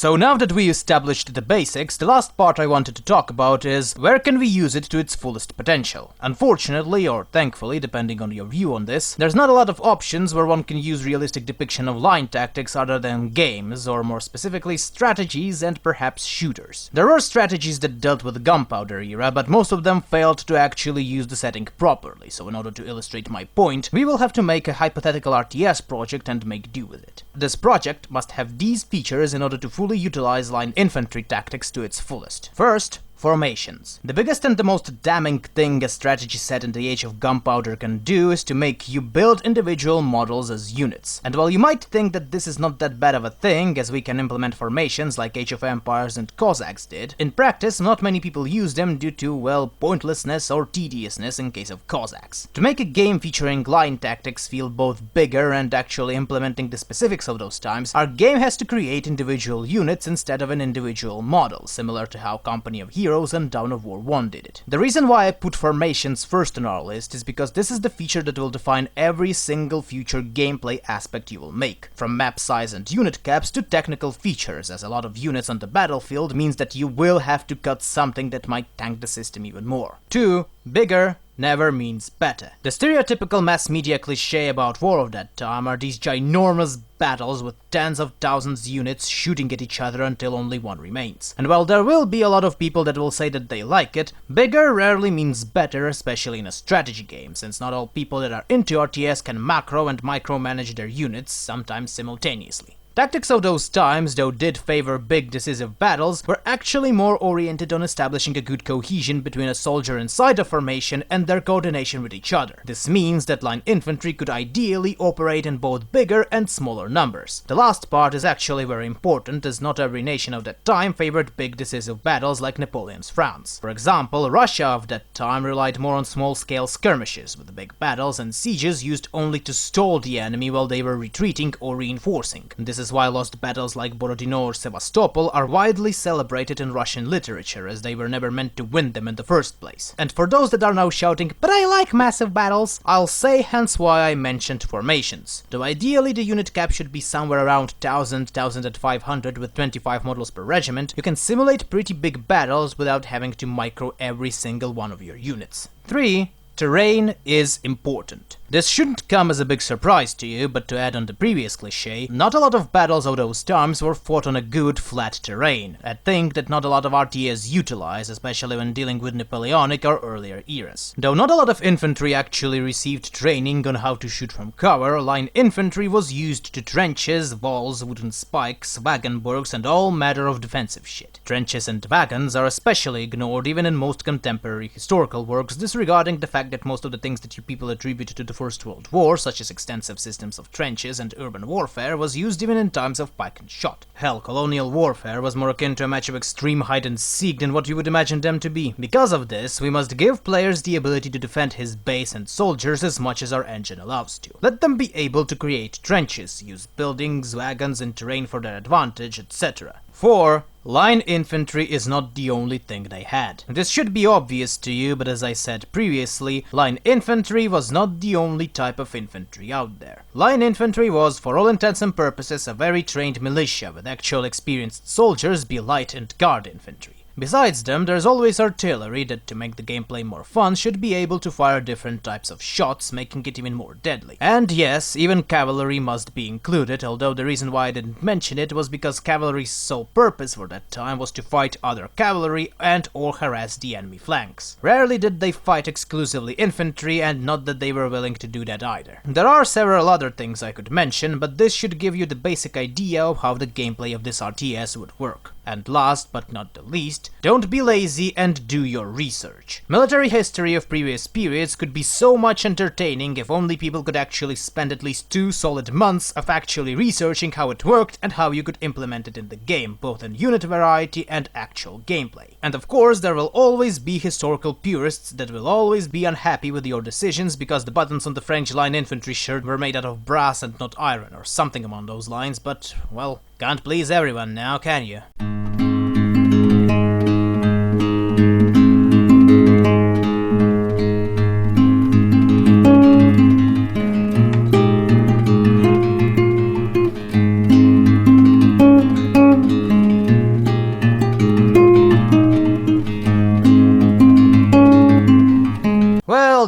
So now that we established the basics, the last part I wanted to talk about is where can we use it to its fullest potential. Unfortunately, or thankfully, depending on your view on this, there's not a lot of options where one can use realistic depiction of line tactics other than games, or more specifically strategies and perhaps shooters. There were strategies that dealt with the gunpowder era, but most of them failed to actually use the setting properly, so in order to illustrate my point, we will have to make a hypothetical RTS project and make do with it. This project must have these features in order to fully utilize line infantry tactics to its fullest. First, formations. The biggest and the most damning thing a strategy set in the age of gunpowder can do is to make you build individual models as units. And while you might think that this is not that bad of a thing, as we can implement formations like Age of Empires and Cossacks did, in practice not many people use them due to, well, pointlessness or tediousness in case of Cossacks. To make a game featuring line tactics feel both bigger and actually implementing the specifics of those times, our game has to create individual units instead of an individual model, similar to how Company of Heroes and Dawn of War 1 did it. The reason why I put formations first on our list is because this is the feature that will define every single future gameplay aspect you will make, from map size and unit caps to technical features, as a lot of units on the battlefield means that you will have to cut something that might tank the system even more. 2. Bigger never means better. The stereotypical mass media cliché about war of that time are these ginormous battles with tens of thousands units shooting at each other until only one remains. And while there will be a lot of people that will say that they like it, bigger rarely means better, especially in a strategy game, since not all people that are into RTS can macro and micromanage their units, sometimes simultaneously. Tactics of those times, though did favor big decisive battles, were actually more oriented on establishing a good cohesion between a soldier inside a formation and their coordination with each other. This means that line infantry could ideally operate in both bigger and smaller numbers. The last part is actually very important, as not every nation of that time favored big decisive battles like Napoleon's France. For example, Russia of that time relied more on small-scale skirmishes, with big battles and sieges used only to stall the enemy while they were retreating or reinforcing. This is why lost battles like Borodino or Sevastopol are widely celebrated in Russian literature, as they were never meant to win them in the first place. And for those that are now shouting, "But I like massive battles," I'll say hence why I mentioned formations. Though ideally the unit cap should be somewhere around 1000-1500 with 25 models per regiment, you can simulate pretty big battles without having to micro every single one of your units. 3. Terrain is important. This shouldn't come as a big surprise to you, but to add on the previous cliché, not a lot of battles of those times were fought on a good flat terrain, a thing that not a lot of RTS utilize, especially when dealing with Napoleonic or earlier eras. Though not a lot of infantry actually received training on how to shoot from cover, line infantry was used to trenches, walls, wooden spikes, wagonburgs, and all matter of defensive shit. Trenches and wagons are especially ignored even in most contemporary historical works, disregarding the fact that most of the things that you people attribute to the First World War, such as extensive systems of trenches and urban warfare, was used even in times of pike and shot. Hell, colonial warfare was more akin to a match of extreme hide and seek than what you would imagine them to be. Because of this, we must give players the ability to defend his base and soldiers as much as our engine allows to. Let them be able to create trenches, use buildings, wagons, and terrain for their advantage, etc. 4. Line infantry is not the only thing they had. This should be obvious to you, but as I said previously, line infantry was not the only type of infantry out there. Line infantry was, for all intents and purposes, a very trained militia, with actual experienced soldiers be light and guard infantry. Besides them, there's always artillery that, to make the gameplay more fun, should be able to fire different types of shots, making it even more deadly. And yes, even cavalry must be included, although the reason why I didn't mention it was because cavalry's sole purpose for that time was to fight other cavalry and or harass the enemy flanks. Rarely did they fight exclusively infantry, and not that they were willing to do that either. There are several other things I could mention, but this should give you the basic idea of how the gameplay of this RTS would work. And last but not the least, don't be lazy and do your research. Military history of previous periods could be so much entertaining if only people could actually spend at least 2 solid months of actually researching how it worked and how you could implement it in the game, both in unit variety and actual gameplay. And of course, there will always be historical purists that will always be unhappy with your decisions because the buttons on the French line infantry shirt were made out of brass and not iron, or something along those lines, but, well, can't please everyone now, can you?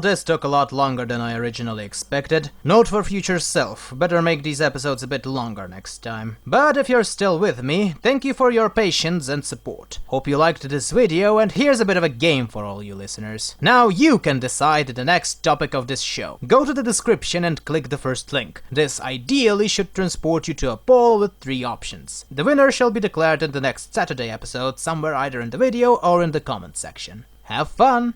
this took a lot longer than I originally expected. Note for future self, better make these episodes a bit longer next time. But if you're still with me, thank you for your patience and support. Hope you liked this video, and here's a bit of a game for all you listeners. Now you can decide the next topic of this show. Go to the description and click the first link. This ideally should transport you to a poll with 3 options. The winner shall be declared in the next Saturday episode, somewhere either in the video or in the comment section. Have fun!